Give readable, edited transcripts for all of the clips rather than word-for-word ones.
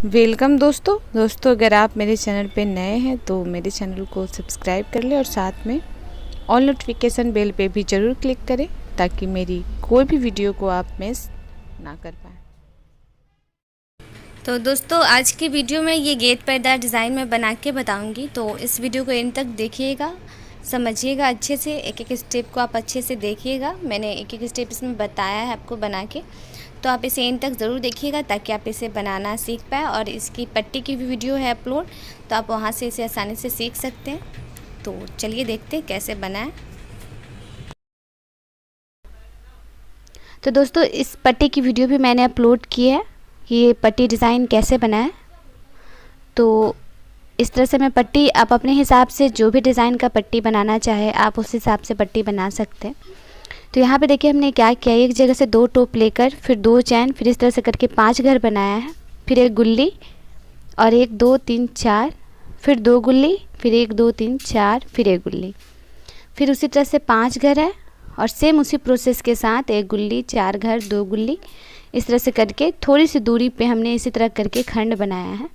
Welcome दोस्तों अगर आप मेरे चैनल पे नए हैं तो मेरे चैनल को सब्सक्राइब कर लें और साथ में ऑल नोटिफिकेशन बेल पे भी ज़रूर क्लिक करें ताकि मेरी कोई भी वीडियो को आप मिस ना कर पाएँ। तो दोस्तों आज की वीडियो में ये गेट पर्दा डिज़ाइन मैं बना के बताऊंगी, तो इस वीडियो को एंड तक देखिएगा, समझिएगा अच्छे से, एक एक स्टेप को आप अच्छे से देखिएगा। मैंने एक एक स्टेप इसमें बताया है आपको बना के, तो आप इसे एंड तक ज़रूर देखिएगा ताकि आप इसे बनाना सीख पाए। और इसकी पट्टी की भी वीडियो है अपलोड, तो आप वहाँ से इसे आसानी से सीख सकते हैं। तो चलिए देखते हैं कैसे बनाएं। तो दोस्तों इस पट्टी की वीडियो भी मैंने अपलोड की है, ये पट्टी डिज़ाइन कैसे बनाएं। तो इस तरह से मैं पट्टी, आप अपने हिसाब से जो भी डिज़ाइन का पट्टी बनाना चाहे आप उस हिसाब से पट्टी बना सकते हैं। तो यहाँ पे देखिए हमने क्या किया, एक जगह से 2 टोप लेकर फिर 2 चैन, फिर इस तरह से करके 5 घर बनाया है, फिर एक गुल्ली और 1 2 3 4, फिर 2 गुल्ली, फिर 1 2 3 4, फिर 1 गुल्ली, फिर उसी तरह से 5 घर है और सेम उसी प्रोसेस के साथ 1 गुल्ली, 4 घर, 2 गुल्ली, इस तरह से करके थोड़ी सी दूरी पे हमने इसी तरह करके खंड बनाया है।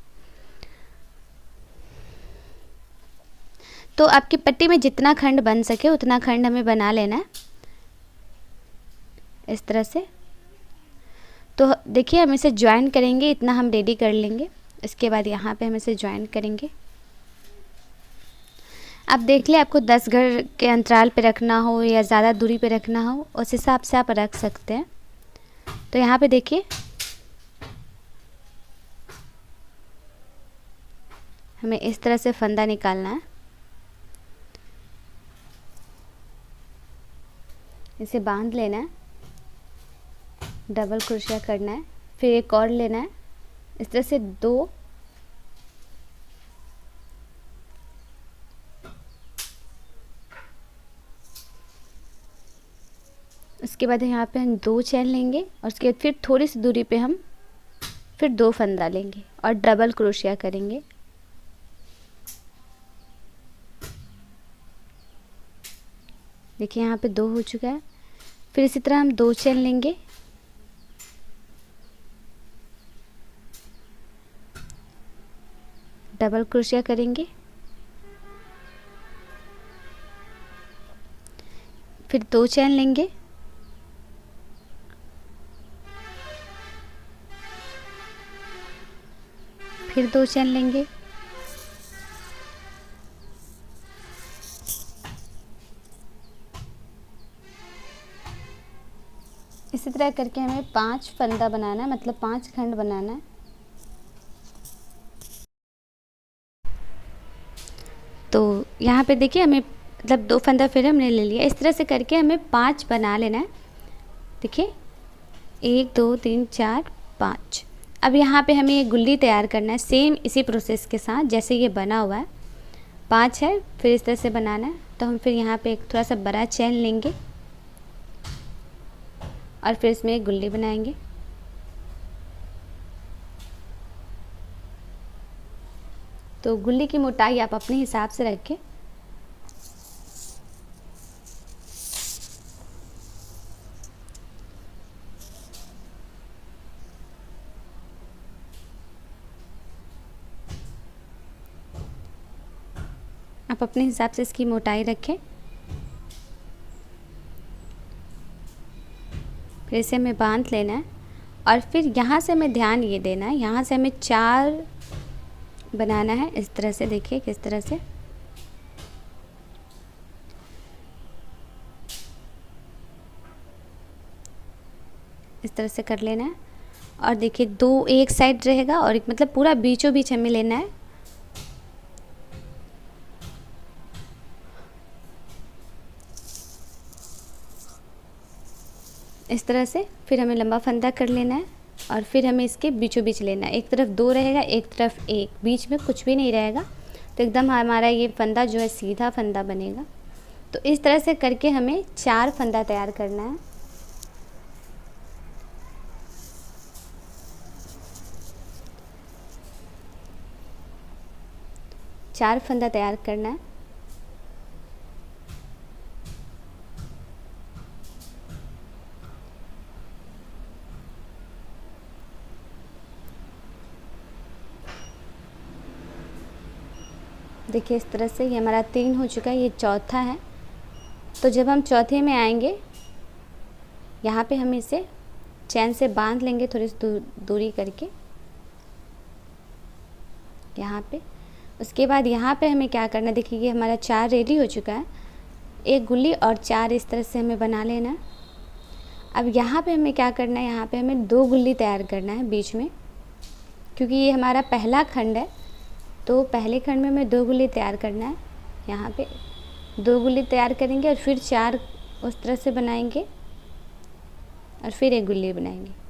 तो आपकी पट्टी में जितना खंड बन सके उतना खंड हमें बना लेना है इस तरह से। तो देखिए हम इसे ज्वाइन करेंगे, इतना हम रेडी कर लेंगे। इसके बाद यहाँ पे हम इसे ज्वाइन करेंगे। आप देख ले, आपको 10 घर के अंतराल पे रखना हो या ज़्यादा दूरी पे रखना हो उस हिसाब से आप रख सकते हैं। तो यहाँ पे देखिए हमें इस तरह से फंदा निकालना है, इसे बांध लेना है, डबल क्रोशिया करना है, फिर एक और लेना है, इस तरह से 2, उसके बाद यहाँ पे हम 2 चैन लेंगे और उसके बाद फिर थोड़ी सी दूरी पे हम फिर 2 फंदा लेंगे और डबल क्रोशिया करेंगे। देखिए यहाँ पे 2 हो चुका है। फिर इसी तरह हम 2 चैन लेंगे, डबल क्रोशिया करेंगे, फिर 2 चैन लेंगे, फिर 2 चैन लेंगे, इसी तरह करके हमें 5 फंदा बनाना है, मतलब 5 खंड बनाना है। तो यहाँ पे देखिए हमें मतलब 2 फंदा फिर हमने ले लिया, इस तरह से करके हमें 5 बना लेना है। देखिए 1 2 3 4 5। अब यहाँ पे हमें ये गुल्ली तैयार करना है, सेम इसी प्रोसेस के साथ जैसे ये बना हुआ है। 5 है, फिर इस तरह से बनाना है। तो हम फिर यहाँ पे एक थोड़ा सा बड़ा चैन लेंगे और फिर इसमें एक गुल्ली बनाएंगे। तो गुल्ली की मोटाई आप अपने हिसाब से रखें। आप अपने हिसाब से इसकी मोटाई रखें। फिर इसे हमें बांध लेना है और फिर यहाँ से हमें ध्यान ये देना है, यहाँ से हमें 4 बनाना है इस तरह से। देखिए किस तरह से, इस तरह से कर लेना है। और देखिए 2 एक साइड रहेगा और एक मतलब पूरा बीचों बीच हमें लेना है। इस तरह से फिर हमें लंबा फंदा कर लेना है और फिर हमें इसके बीचों बीच लेना है। एक तरफ 2 रहेगा, एक तरफ 1, बीच में कुछ भी नहीं रहेगा। तो एकदम हमारा ये फंदा जो है सीधा फंदा बनेगा। तो इस तरह से करके हमें 4 फंदा तैयार करना है। चार फंदा तैयार करना है। देखिए इस तरह से ये हमारा 3 हो चुका है, ये चौथा है। तो जब हम चौथे में आएंगे यहाँ पे हम इसे चैन से बांध लेंगे थोड़ी सी दूरी करके यहाँ पे। उसके बाद यहाँ पे हमें क्या करना है, देखिए ये हमारा 4 रेडी हो चुका है। एक गुल्ली और 4 इस तरह से हमें बना लेना है। अब यहाँ पे हमें क्या करना है, यहाँ पे हमें 2 गुल्ली तैयार करना है बीच में, क्योंकि ये हमारा पहला खंड है। तो पहले खंड में हमें 2 गुल्ली तैयार करना है। यहाँ पे 2 गुल्ली तैयार करेंगे और फिर 4 उस तरह से बनाएंगे और फिर एक गुल्ली बनाएंगे।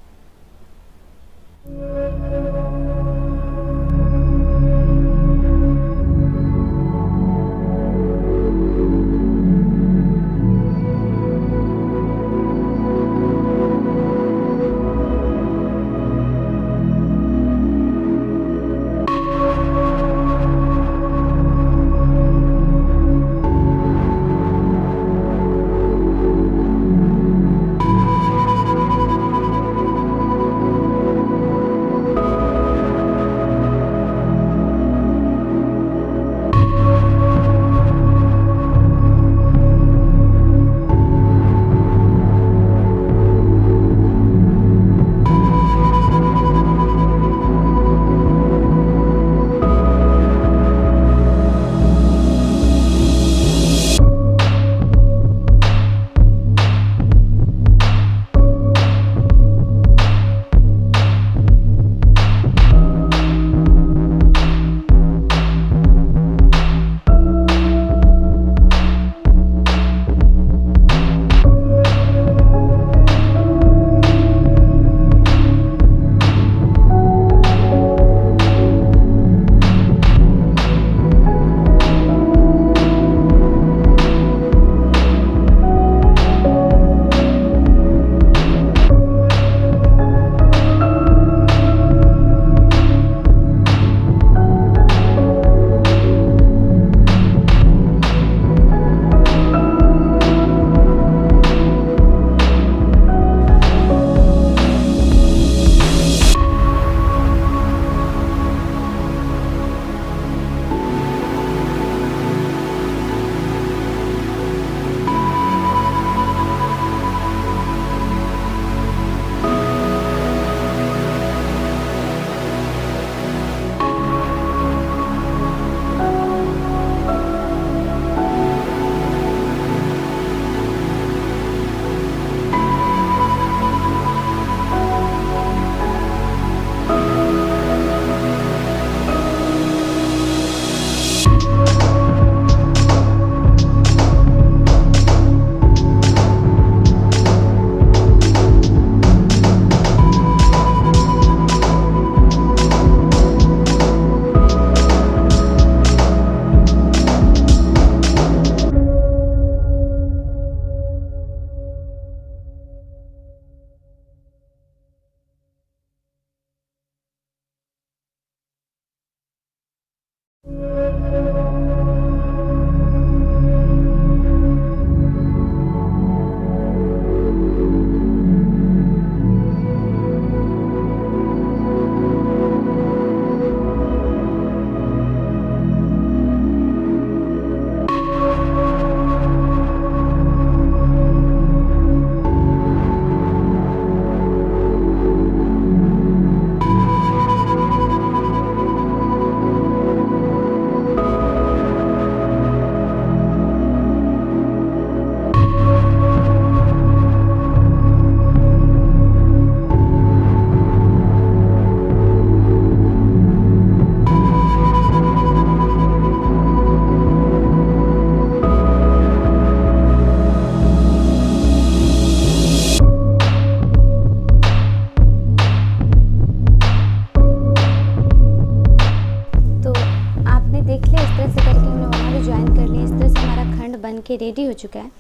के रेडी हो चुका है।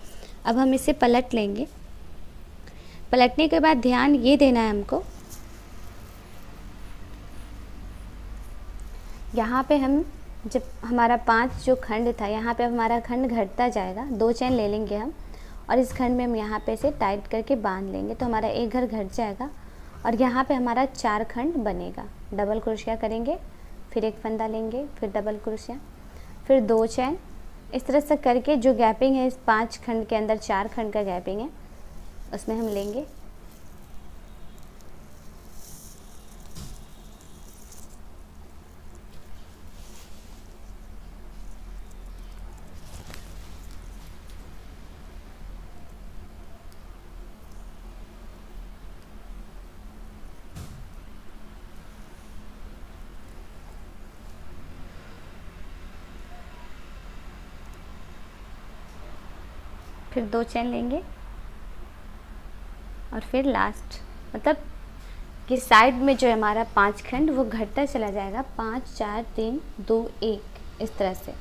अब हम इसे पलट लेंगे। पलटने के बाद ध्यान ये देना है हमको, यहाँ पे हम जब हमारा 5 जो खंड था यहाँ पे हमारा खंड घटता जाएगा, 2 चैन ले लेंगे हम और इस खंड में हम यहाँ पे से टाइट करके बांध लेंगे तो हमारा एक घर घट जाएगा और यहाँ पे हमारा 4 खंड बनेगा। डबल क्रोशिया करेंगे, फिर एक फंदा लेंगे, फिर डबल क्रोशिया। फिर 2 चैन। इस तरह से करके जो गैपिंग है इस 5 खंड के अंदर 4 खंड का गैपिंग है उसमें हम लेंगे। फिर 2 चैन लेंगे और फिर लास्ट मतलब कि साइड में जो हमारा 5 खंड वो घटता चला जाएगा, 5 4 3 2 1 इस तरह से।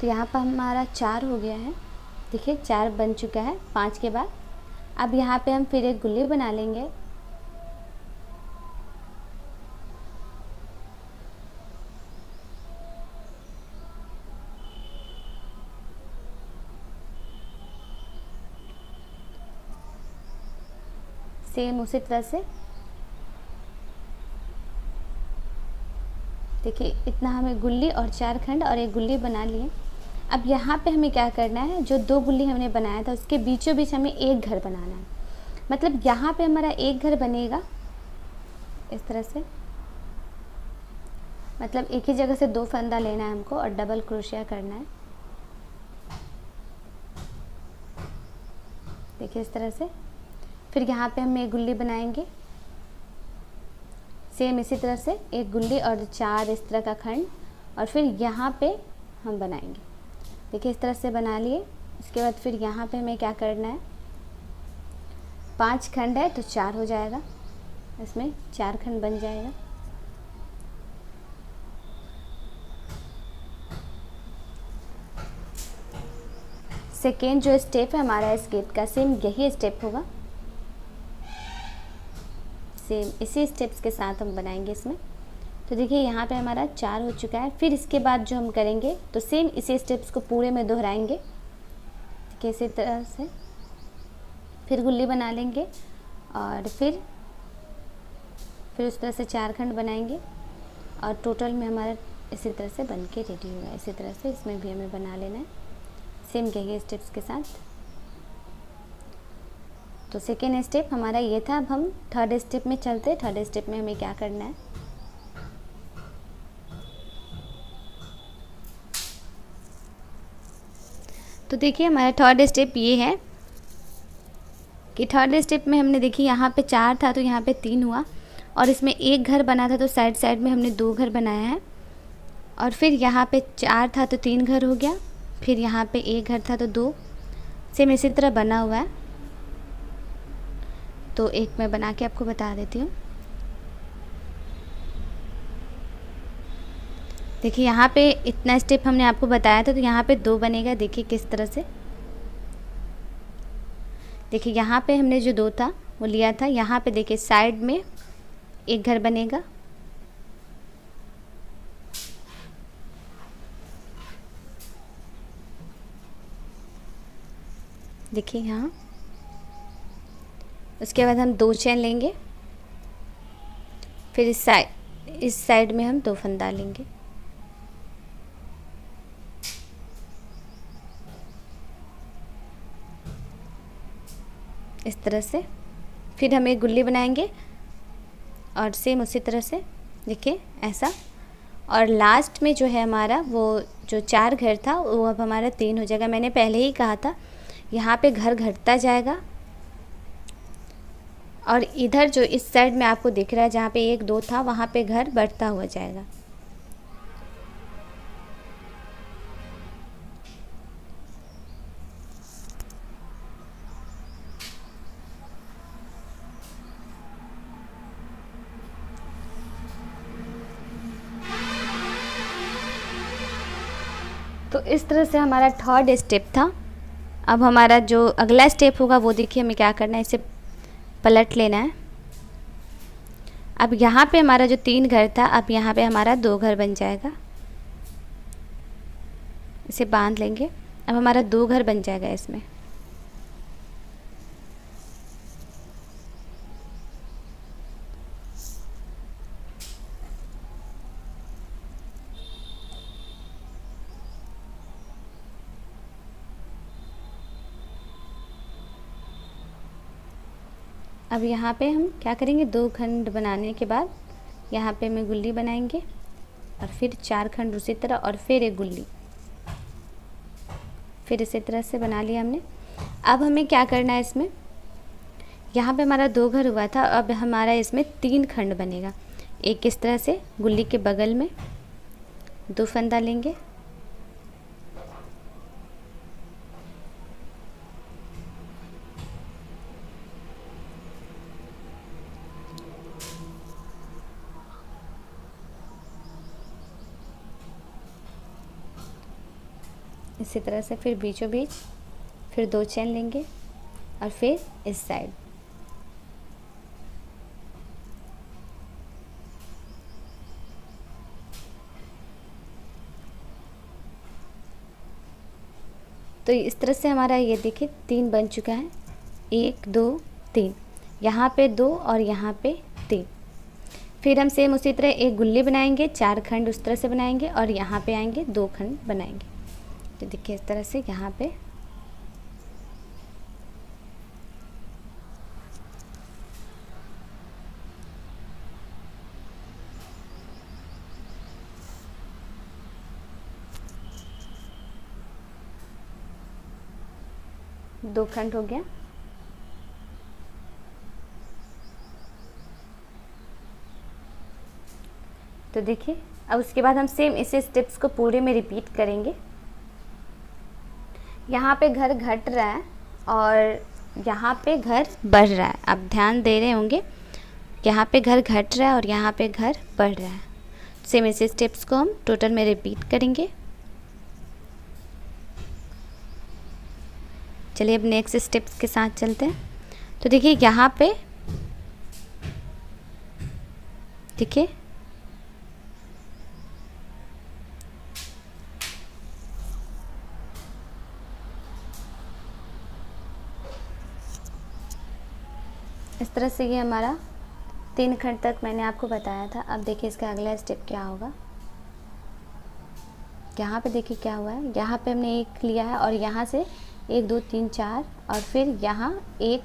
तो यहाँ पर हमारा 4 हो गया है, देखिए 4 बन चुका है 5 के बाद। अब यहाँ पे हम फिर एक गुल्ली बना लेंगे। सेम उसी तरह से देखिए इतना हमें गुल्ली और 4 खंड और एक गुल्ली बना लिए। अब यहाँ पे हमें क्या करना है, जो 2 गुल्ली हमने बनाया था उसके बीचों बीच हमें एक घर बनाना है। मतलब यहाँ पे हमारा एक घर बनेगा इस तरह से, मतलब एक ही जगह से 2 फंदा लेना है हमको और डबल क्रोशिया करना है। देखिए इस तरह से। फिर यहाँ पे हम एक गुल्ली बनाएंगे, सेम इसी तरह से एक गुल्ली और 4 इस तरह का खंड, और फिर यहाँ पे हम बनाएंगे। देखिए इस तरह से बना लिए। इसके बाद फिर यहाँ पे हमें क्या करना है, 5 खंड है तो 4 हो जाएगा, इसमें 4 खंड बन जाएगा। सेकेंड जो स्टेप है हमारा इस गेट का, सेम यही स्टेप होगा, सेम इसी स्टेप्स के साथ हम बनाएंगे इसमें। तो देखिए यहाँ पे हमारा 4 हो चुका है। फिर इसके बाद जो हम करेंगे तो सेम इसी स्टेप्स को पूरे में दोहराएंगे, ठीक है, इसी तरह से। फिर गुल्ली बना लेंगे और फिर उस तरह से 4 खंड बनाएंगे और टोटल में हमारा इसी तरह से बन के रेडी होगा। इसी तरह से इसमें भी हमें बना लेना है सेम यही स्टेप्स के साथ। तो सेकेंड स्टेप हमारा ये था। अब हम थर्ड स्टेप में चलते। थर्ड स्टेप में हमें क्या करना है, तो देखिए हमारा थर्ड स्टेप ये है कि थर्ड स्टेप में हमने देखिए यहाँ पे 4 था तो यहाँ पे 3 हुआ, और इसमें एक घर बना था तो साइड साइड में हमने 2 घर बनाया है। और फिर यहाँ पे 4 था तो 3 घर हो गया, फिर यहाँ पे एक घर था तो 2, सेम इसी तरह बना हुआ है। तो एक मैं बना के आपको बता देती हूँ। देखिए यहाँ पे इतना स्टेप हमने आपको बताया था तो यहाँ पे 2 बनेगा। देखिए किस तरह से, देखिए यहाँ पे हमने जो 2 था वो लिया था, यहाँ पे देखिए साइड में एक घर बनेगा। देखिए यहाँ, उसके बाद हम 2 चैन लेंगे, फिर इस साइड में हम 2 फंदा लेंगे, इस तरह से। फिर हम एक गुल्ली बनाएंगे और सेम उसी तरह से देखिए ऐसा। और लास्ट में जो है हमारा वो जो 4 घर था वो अब हमारा 3 हो जाएगा। मैंने पहले ही कहा था यहाँ पे घर घटता जाएगा, और इधर जो इस साइड में आपको दिख रहा है जहाँ पे 1 2 था वहाँ पे घर बढ़ता हुआ जाएगा। तो इस तरह से हमारा थर्ड स्टेप था। अब हमारा जो अगला स्टेप होगा वो देखिए हमें क्या करना है, इसे पलट लेना है। अब यहाँ पे हमारा जो 3 घर था अब यहाँ पे हमारा 2 घर बन जाएगा, इसे बांध लेंगे। अब हमारा 2 घर बन जाएगा इसमें। अब यहाँ पे हम क्या करेंगे, 2 खंड बनाने के बाद यहाँ पे हमें गुल्ली बनाएंगे और फिर 4 खंड उसी तरह और फिर एक गुल्ली, फिर इसी तरह से बना लिया हमने। अब हमें क्या करना है, इसमें यहाँ पे हमारा 2 घर हुआ था, अब हमारा इसमें 3 खंड बनेगा। एक इस तरह से गुल्ली के बगल में 2 फंदा लेंगे, इसी तरह से फिर बीचों बीच फिर 2 चेन लेंगे और फिर इस साइड। तो इस तरह से हमारा ये देखिए 3 बन चुका है, 1 2 3, यहाँ पे 2 और यहाँ पे 3। फिर हम सेम उसी तरह एक गुल्ली बनाएंगे, 4 खंड उस तरह से बनाएंगे और यहाँ पे आएंगे 2 खंड बनाएंगे। तो देखिए इस तरह से यहाँ पे दो खंड हो गया। तो देखिए अब उसके बाद हम सेम इसी स्टेप्स को पूरे में रिपीट करेंगे। यहाँ पे घर घट रहा है और यहाँ पे घर बढ़ रहा है, आप ध्यान दे रहे होंगे, यहाँ पे घर घट रहा है और यहाँ पे घर बढ़ रहा है। सेम इसी स्टेप्स को हम टोटल में रिपीट करेंगे। चलिए अब नेक्स्ट स्टेप्स के साथ चलते हैं। तो देखिए यहाँ पे देखिए इस तरह से ये हमारा 3 खंड तक मैंने आपको बताया था। अब देखिए इसका अगला स्टेप क्या होगा। यहाँ पे देखिए क्या हुआ है, यहाँ पे हमने 1 लिया है और यहाँ से 1 2 3 4 और फिर यहाँ 1।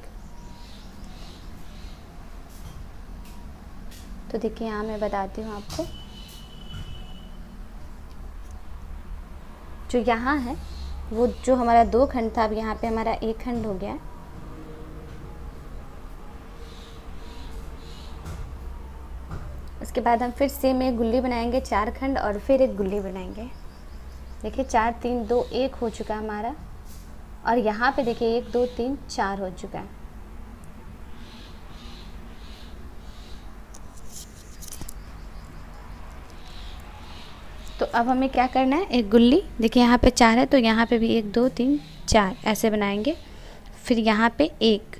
तो देखिए यहाँ मैं बताती हूँ आपको, जो यहाँ है वो जो हमारा 2 खंड था, अब यहाँ पे हमारा 1 खंड हो गया है। उसके बाद हम फिर सेम एक गुल्ली बनाएंगे, 4 खंड और फिर एक गुल्ली बनाएंगे। देखिए 4 3 2 1 हो चुका है हमारा और यहाँ पे देखिए 1 2 3 4 हो चुका है। तो अब हमें क्या करना है, एक गुल्ली देखिए यहाँ पे 4 है तो यहाँ पे भी 1 2 3 4 ऐसे बनाएंगे। फिर यहाँ पे 1,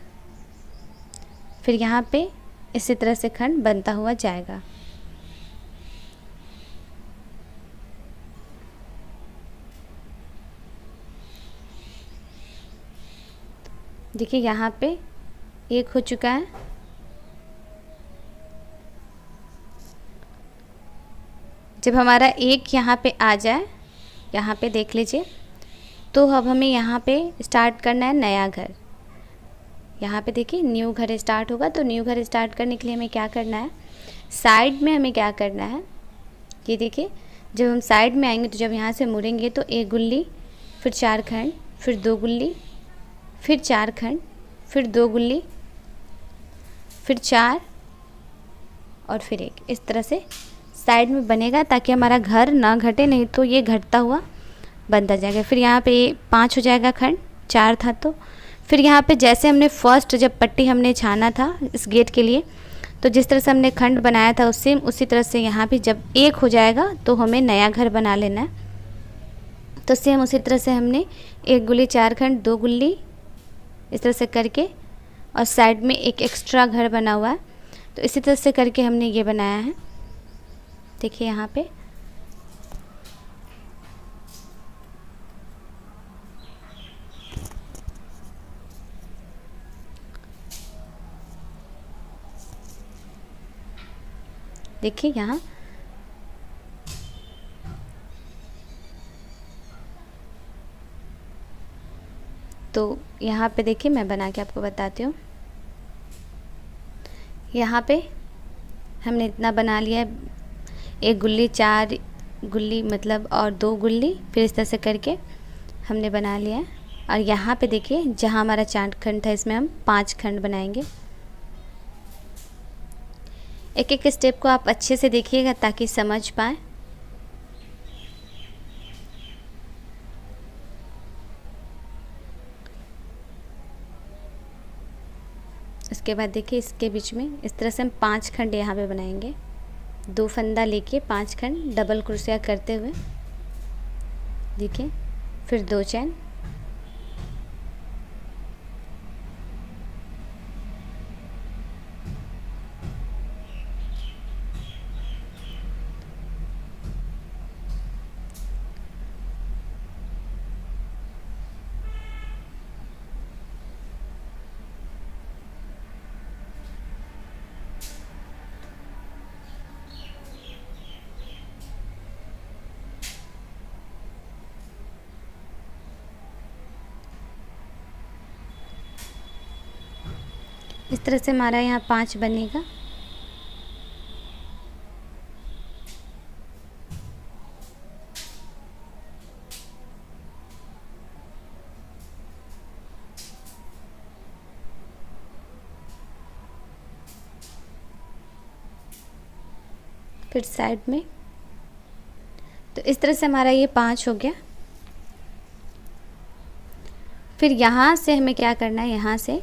फिर यहाँ पे इसी तरह से खंड बनता हुआ जाएगा। देखिए यहाँ पे 1 हो चुका है। जब हमारा 1 यहाँ पे आ जाए, यहाँ पे देख लीजिए, तो अब हमें यहाँ पे स्टार्ट करना है नया घर। यहाँ पे देखिए न्यू घर स्टार्ट होगा। तो न्यू घर स्टार्ट करने के लिए हमें क्या करना है, साइड में हमें क्या करना है, ये देखिए जब हम साइड में आएंगे तो जब यहाँ से मुड़ेंगे तो 1 गुल्ली, फिर 4 खंड, फिर 2 गुल्ली, फिर 4 खंड, फिर 2 गुल्ली, फिर 4 और फिर 1। इस तरह से साइड में बनेगा ताकि हमारा घर ना घटे, नहीं तो ये घटता हुआ बनता जाएगा। फिर यहाँ पे 5 हो जाएगा खंड, 4 था तो। फिर यहाँ पे जैसे हमने फर्स्ट जब पट्टी हमने छाना था इस गेट के लिए, तो जिस तरह से हमने खंड बनाया था उसी तरह से यहाँ भी जब 1 हो जाएगा तो हमें नया घर बना लेना है। तो सेम उसी तरह से हमने 1 गुल्ली 4 खंड 2 गुल्ली इस तरह से करके और साइड में एक एक्स्ट्रा घर बना हुआ है, तो इसी तरह से करके हमने ये बनाया है। देखिए यहाँ पे देखिए यहाँ तो यहाँ पे देखिए मैं बना के आपको बताती हूँ। यहाँ पे हमने इतना बना लिया है, एक गुल्ली, 4 गुल्ली मतलब और 2 गुल्ली, फिर इस तरह से करके हमने बना लिया है। और यहाँ पे देखिए जहाँ हमारा 4 खंड था इसमें हम 5 खंड बनाएंगे। एक एक स्टेप को आप अच्छे से देखिएगा ताकि समझ पाए। उसके बाद देखिए इसके बीच में इस तरह से हम 5 खंड यहाँ पे बनाएंगे। 2 फंदा लेके 5 खंड डबल क्रोशिया करते हुए, देखिए, फिर 2 चैन, इस तरह से हमारा यहाँ 5 बनेगा। फिर साइड में, तो इस तरह से हमारा ये 5 हो गया। फिर यहाँ से हमें क्या करना है, यहाँ से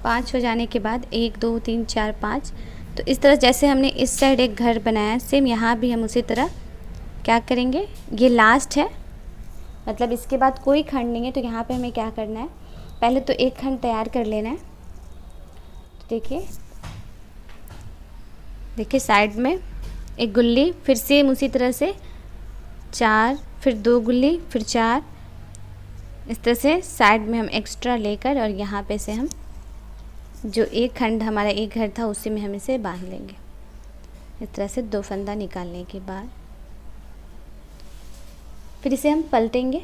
पाँच हो जाने के बाद 1 2 3 4 5, तो इस तरह जैसे हमने इस साइड एक घर बनाया सेम यहाँ भी हम उसी तरह क्या करेंगे। ये लास्ट है, मतलब इसके बाद कोई खंड नहीं है, तो यहाँ पे हमें क्या करना है, पहले तो एक खंड तैयार कर लेना है। तो देखिए साइड में एक गुल्ली, फिर सेम उसी तरह से 4, फिर 2 गुल्ली, फिर 4, इस तरह से साइड में हम एक्स्ट्रा लेकर और यहाँ पे से हम जो एक खंड हमारा एक घर था उसी में हम इसे बांध लेंगे। इस तरह से 2 फंदा निकालने के बाद फिर इसे हम पलटेंगे।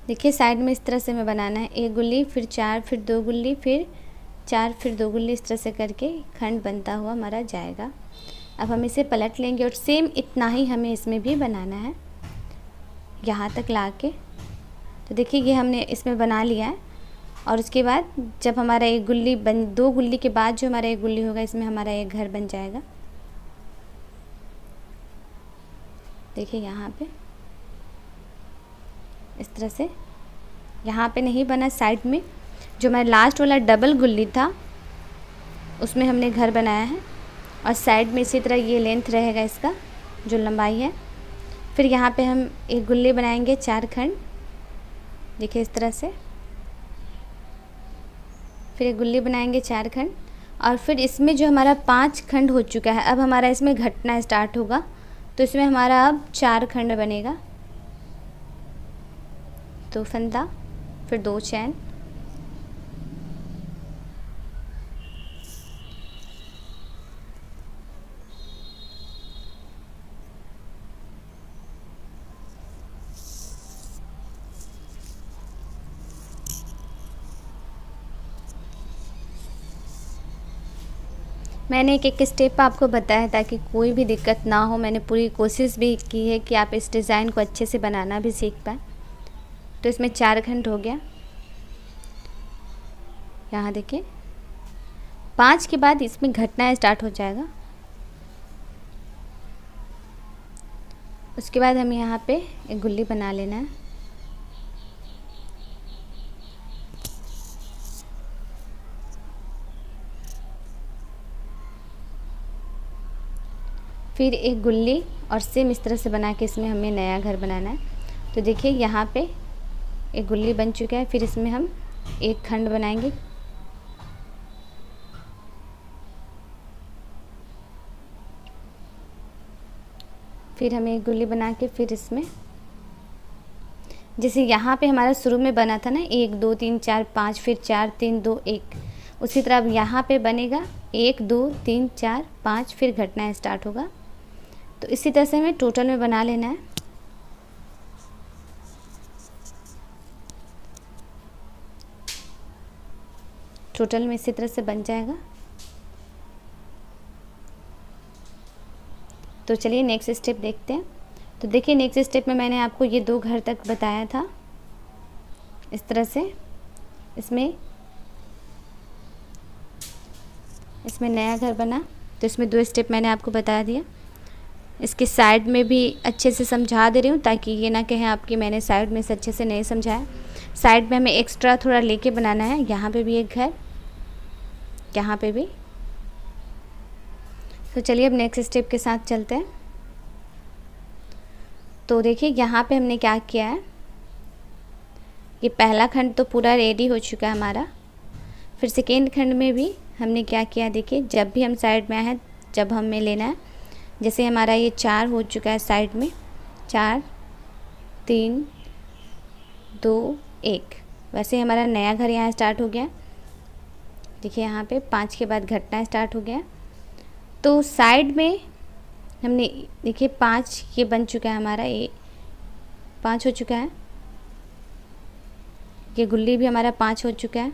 देखिए साइड में इस तरह से हमें बनाना है, 1 गुल्ली, फिर 4, फिर 2 गुल्ली, फिर 4, फिर 2 गुल्ली, इस तरह से करके खंड बनता हुआ हमारा जाएगा। अब हम इसे पलट लेंगे और सेम इतना ही हमें इसमें भी बनाना है यहाँ तक ला के। तो देखिए ये हमने इसमें बना लिया है, और उसके बाद जब हमारा एक गुल्ली 2 गुल्ली के बाद जो हमारा एक गुल्ली होगा इसमें हमारा एक घर बन जाएगा। देखिए यहाँ पे इस तरह से, यहाँ पे नहीं बना, साइड में जो हमारा लास्ट वाला डबल गुल्ली था उसमें हमने घर बनाया है, और साइड में इसी तरह ये लेंथ रहेगा इसका जो लंबाई है। फिर यहाँ पे हम एक गुल्ली बनाएंगे 4 खंड, देखिए इस तरह से, फिर एक गुल्ली बनाएंगे 4 खंड, और फिर इसमें जो हमारा 5 खंड हो चुका है अब हमारा इसमें घटना स्टार्ट होगा। तो इसमें हमारा अब 4 खंड बनेगा, 2 फंदा, फिर 2 चैन, मैंने एक एक स्टेप आपको बताया ताकि कोई भी दिक्कत ना हो। मैंने पूरी कोशिश भी की है कि आप इस डिज़ाइन को अच्छे से बनाना भी सीख पाएँ। तो इसमें 4 खंड हो गया। यहाँ देखिए 5 के बाद इसमें घटना स्टार्ट हो जाएगा। उसके बाद हमें यहाँ पे एक गुल्ली बना लेना है। फिर एक गुल्ली और सेम इस तरह से बना के इसमें हमें नया घर बनाना है। तो देखिए यहाँ पे एक गुल्ली बन चुका है, फिर इसमें हम एक खंड बनाएंगे। फिर हमें एक गुल्ली बना के फिर इसमें, जैसे यहाँ पे हमारा शुरू में बना था ना 1 2 3 4 5, फिर 4 3 2 1, उसी तरह अब यहाँ पे बनेगा 1 2 3 4 5, फिर घटना स्टार्ट होगा। तो इसी तरह से हमें टोटल में बना लेना है। टोटल में इसी तरह से बन जाएगा। तो चलिए नेक्स्ट स्टेप देखते हैं। तो देखिए नेक्स्ट स्टेप में मैंने आपको ये 2 घर तक बताया था, इस तरह से इसमें नया घर बना। तो इसमें 2 स्टेप मैंने आपको बता दिया। इसके साइड में भी अच्छे से समझा दे रही हूँ ताकि ये ना कहें आपकी मैंने साइड में से अच्छे से नहीं समझाया। साइड में हमें एक्स्ट्रा थोड़ा लेके बनाना है। यहाँ पे भी एक घर, यहाँ पे भी। तो चलिए अब नेक्स्ट स्टेप के साथ चलते हैं। तो देखिए यहाँ पे हमने क्या किया है, ये पहला खंड तो पूरा रेडी हो चुका है हमारा। फिर सेकेंड खंड में भी हमने क्या किया, देखिए जब भी हम साइड में आए हैं, जब हमें लेना है, जैसे हमारा ये 4 हो चुका है साइड में, 4 3 2 1, वैसे हमारा नया घर यहाँ स्टार्ट हो गया। देखिए यहाँ पे 5 के बाद घटना स्टार्ट हो गया। तो साइड में हमने देखिए 5 ये बन चुका है हमारा, ये 5 हो चुका है। ये गुल्ली भी हमारा 5 हो चुका है।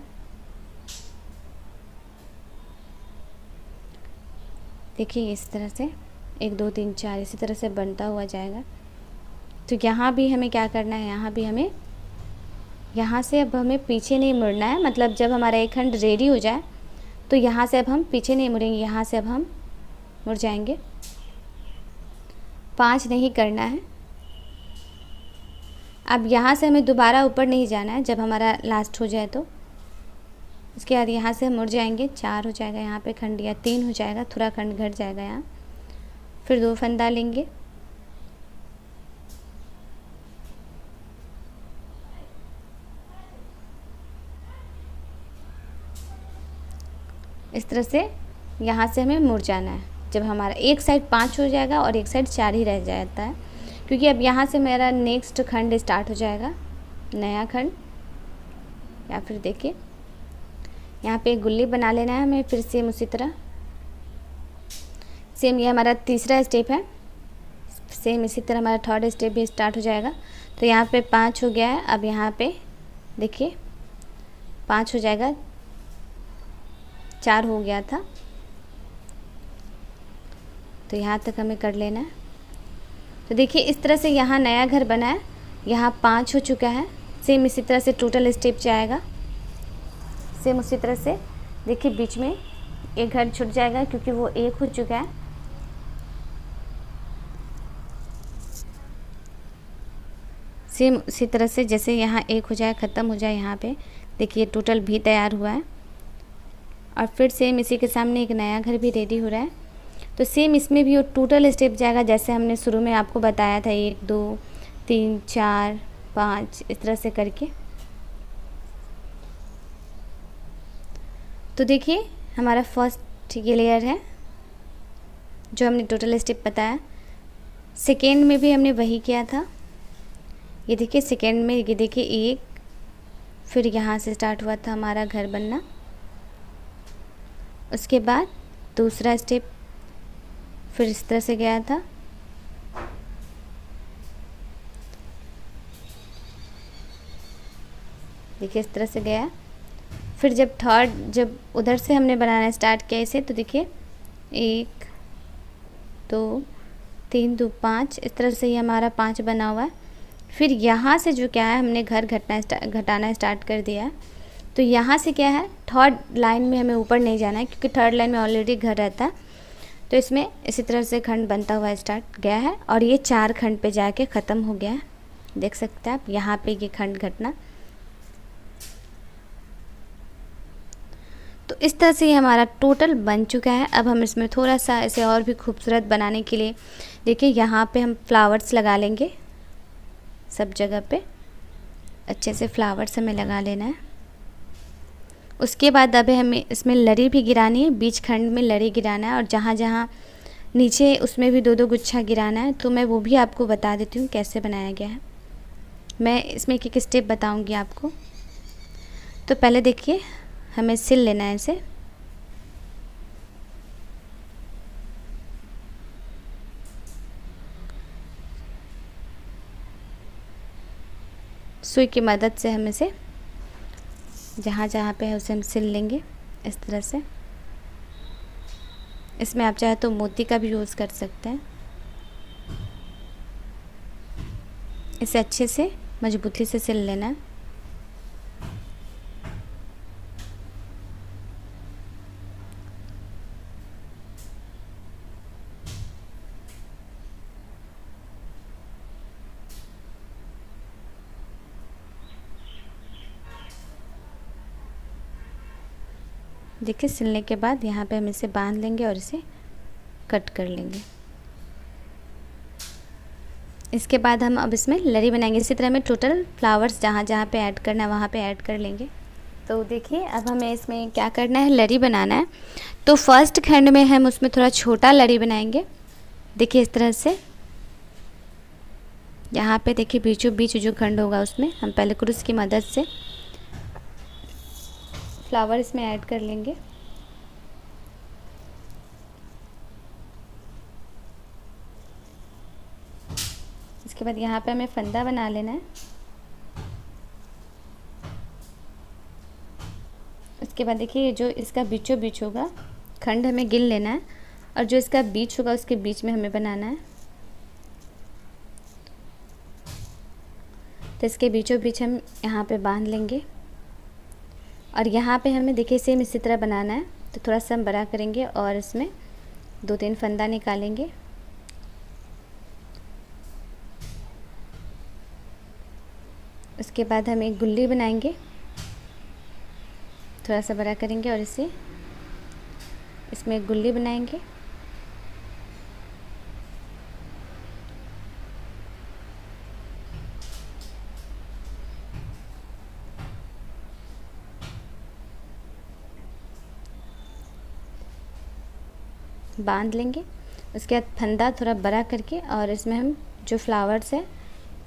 देखिए इस तरह से 1 2 3 4 इसी तरह से बनता हुआ जाएगा। तो यहाँ भी हमें क्या करना है, यहाँ भी हमें यहाँ से अब हमें पीछे नहीं मुड़ना है। मतलब जब हमारा एक खंड रेडी हो जाए तो यहाँ से अब हम पीछे नहीं मुड़ेंगे, यहाँ से अब हम मुड़ जाएंगे। 5 नहीं करना है। अब यहाँ से हमें दोबारा ऊपर नहीं जाना है जब हमारा लास्ट हो जाए। तो इसके बाद यहाँ से हम मुड़ जाएंगे, 4 हो जाएगा यहाँ पे खंड, या 3 हो जाएगा, थोड़ा खंड घट जाएगा यहाँ। फिर 2 फंदा लेंगे, इस तरह से यहाँ से हमें मुड़ जाना है। जब हमारा एक साइड 5 हो जाएगा और एक साइड 4 ही रह जाता है, क्योंकि अब यहाँ से मेरा नेक्स्ट खंड स्टार्ट हो जाएगा, नया खंड। या फिर देखिए यहाँ पे एक गुल्ली बना लेना है हमें, फिर सेम उसी तरह, सेम ये हमारा तीसरा स्टेप है। सेम इसी तरह हमारा थर्ड स्टेप भी स्टार्ट हो जाएगा। तो यहाँ पे 5 हो गया है। अब यहाँ पे देखिए 5 हो जाएगा, 4 हो गया था, तो यहाँ तक हमें कर लेना है। तो देखिए इस तरह से यहाँ नया घर बना है, यहाँ 5 हो चुका है। सेम इसी तरह से टोटल स्टेप जाएगा, सेम उसी तरह से। देखिए बीच में एक घर छूट जाएगा क्योंकि वो 1 हो चुका है। सेम उसी तरह से जैसे यहाँ 1 हो जाए, ख़त्म हो जाए, यहाँ पे देखिए टोटल भी तैयार हुआ है। और फिर सेम इसी के सामने एक नया घर भी रेडी हो रहा है। तो सेम इसमें भी वो टोटल स्टेप जाएगा जैसे हमने शुरू में आपको बताया था, 1 2 3 4 5 इस तरह से करके। तो देखिए हमारा फर्स्ट ये लेयर है जो हमने टोटल स्टेप बताया। सेकेंड में भी हमने वही किया था। ये देखिए सेकेंड में ये देखिए 1, फिर यहाँ से स्टार्ट हुआ था हमारा घर बनना। उसके बाद दूसरा स्टेप फिर इस तरह से गया था। देखिए इस तरह से गया। फिर जब उधर से हमने बनाना स्टार्ट किया इसे, तो देखिए 1 2 3 2 5 इस तरह से ही हमारा 5 बना हुआ है। फिर यहाँ से जो क्या है हमने घर घटाना स्टार्ट कर दिया। तो यहाँ से क्या है, थर्ड लाइन में हमें ऊपर नहीं जाना है क्योंकि थर्ड लाइन में ऑलरेडी घर रहता है। तो इसमें इसी तरह से खंड बनता हुआ स्टार्ट गया है और ये 4 खंड पे जाके ख़त्म हो गया है। देख सकते हैं आप यहाँ पे ये खंड घटना। तो इस तरह से ये हमारा टोटल बन चुका है। अब हम इसमें थोड़ा सा इसे और भी खूबसूरत बनाने के लिए देखिए यहाँ पे हम फ्लावर्स लगा लेंगे। सब जगह पे अच्छे से फ्लावर्स हमें लगा लेना है। उसके बाद अब हमें इसमें लड़ी भी गिरानी है, बीच खंड में लड़ी गिराना है और जहाँ जहाँ नीचे उसमें भी 2 2 गुच्छा गिराना है। तो मैं वो भी आपको बता देती हूँ कैसे बनाया गया है। मैं इसमें एक स्टेप बताऊँगी आपको। तो पहले देखिए हमें सिल लेना है इसे। सुई की मदद से हम इसे जहाँ जहाँ पे है उसे हम सिल लेंगे इस तरह से। इसमें आप चाहे तो मोती का भी यूज़ कर सकते हैं। इसे अच्छे से मजबूती से सिल लेना है। देखिए सिलने के बाद यहाँ पे हम इसे बांध लेंगे और इसे कट कर लेंगे। इसके बाद हम अब इसमें लड़ी बनाएंगे। इसी तरह में टोटल फ्लावर्स जहाँ जहाँ पे ऐड करना है वहाँ पे ऐड कर लेंगे। तो देखिए अब हमें इसमें क्या करना है, लड़ी बनाना है। तो फर्स्ट खंड में हम उसमें थोड़ा छोटा लड़ी बनाएंगे। देखिए इस तरह से यहाँ पे देखिए बीचों बीच जो खंड होगा उसमें हम पहले क्रूस की मदद से फ्लावर इसमें ऐड कर लेंगे। इसके बाद यहाँ पे हमें फंदा बना लेना है। उसके बाद देखिए जो इसका बीचों बीच होगा खंड हमें गिन लेना है और जो इसका बीच होगा उसके बीच में हमें बनाना है। तो इसके बीचों बीच हम यहाँ पे बांध लेंगे और यहाँ पे हमें देखिए सेम इसी तरह बनाना है। तो थोड़ा सा हम बड़ा करेंगे और इसमें 2-3 फंदा निकालेंगे। उसके बाद हम एक गुल्ली बनाएंगे, थोड़ा सा बड़ा करेंगे और इसमें एक गुल्ली बनाएंगे। बांध लेंगे। उसके बाद फंदा थोड़ा बड़ा करके और इसमें हम जो फ्लावर्स है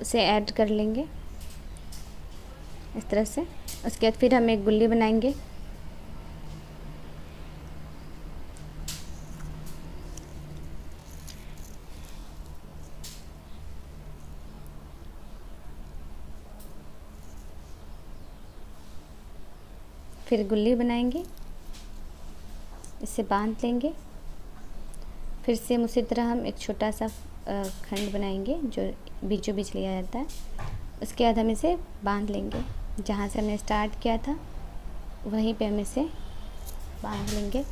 उसे ऐड कर लेंगे इस तरह से। उसके बाद फिर हम एक गुल्ली बनाएंगे। फिर गुल्ली बनाएंगे, इसे बांध लेंगे। फिर सेम उसी तरह हम एक छोटा सा खंड बनाएंगे जो बीचों बीच लिया जाता है। उसके बाद हम इसे बांध लेंगे, जहाँ से हमने स्टार्ट किया था वहीं पे हम इसे बांध लेंगे।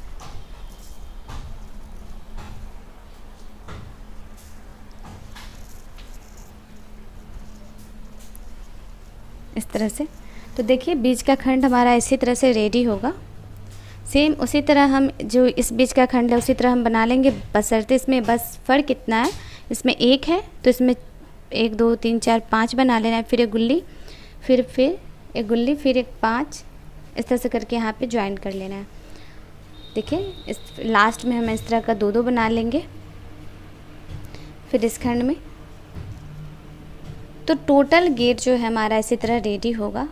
इस तरह से। तो देखिए बीच का खंड हमारा इसी तरह से रेडी होगा। सेम उसी तरह हम जो इस बीच का खंड है उसी तरह हम बना लेंगे, बशर्ते इसमें बस फ़र्क इतना है, इसमें एक है तो इसमें 1 2 3 4 5 बना लेना है। फिर एक गुल्ली, फिर एक गुल्ली, फिर एक 5, इस तरह से करके यहाँ पे ज्वाइन कर लेना है। देखिए इस लास्ट में हम इस तरह का 2-2 बना लेंगे फिर इस खंड में। तो टोटल गेट जो है हमारा इसी तरह रेडी होगा।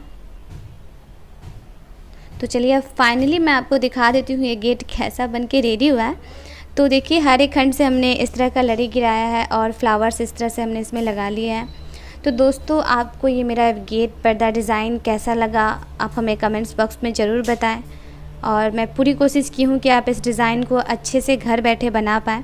तो चलिए अब फाइनली मैं आपको दिखा देती हूँ ये गेट कैसा बन के रेडी हुआ है। तो देखिए हर एक खंड से हमने इस तरह का लड़ी गिराया है और फ्लावर्स इस तरह से हमने इसमें लगा लिए हैं। तो दोस्तों आपको ये मेरा गेट पर्दा डिज़ाइन कैसा लगा आप हमें कमेंट्स बॉक्स में ज़रूर बताएं। और मैं पूरी कोशिश की हूँ कि आप इस डिज़ाइन को अच्छे से घर बैठे बना पाएँ।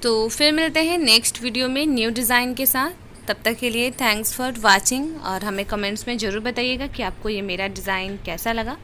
तो फिर मिलते हैं नेक्स्ट वीडियो में न्यू डिज़ाइन के साथ। तब तक के लिए थैंक्स फॉर वाचिंग और हमें कमेंट्स में ज़रूर बताइएगा कि आपको ये मेरा डिज़ाइन कैसा लगा।